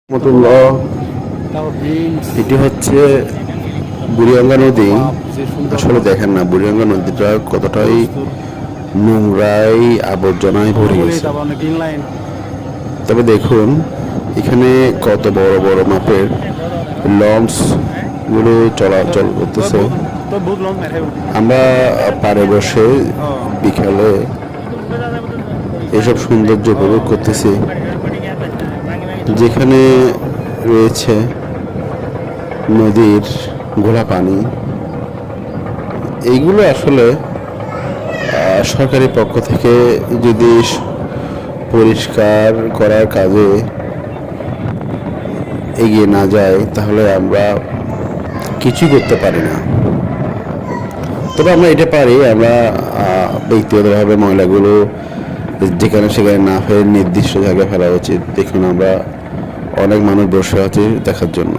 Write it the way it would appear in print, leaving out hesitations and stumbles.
রহমতুল্লাহ। এটি হচ্ছে বুড়িগঙ্গা নদী। আসলে দেখেন না, বুড়িগঙ্গা নদীটা কতটাই নোংরায় আবর্জনায় ভরে গেছে। তবে দেখুন এখানে কত বড় বড় মাপের লঞ্চ গুলো চলাচল করতেছে। আমরা পাড়ে বসে বিকালে এসব সৌন্দর্য উপভোগ করতেছি, যেখানে রয়েছে নদীর ঘোলা পানি। এইগুলো আসলে সরকারি পক্ষ থেকে যদি পরিষ্কার করার কাজে এগিয়ে না যায় তাহলে আমরা কিছুই করতে পারি না। তবে আমরা এটা পারি, আমরা ব্যক্তিগতভাবে ময়লাগুলো যেখানে সেখানে না ফেলে নির্দিষ্ট জায়গায় ফেলা উচিত। দেখুন আমরা অনেক মানুষ বসে আছে দেখার জন্য।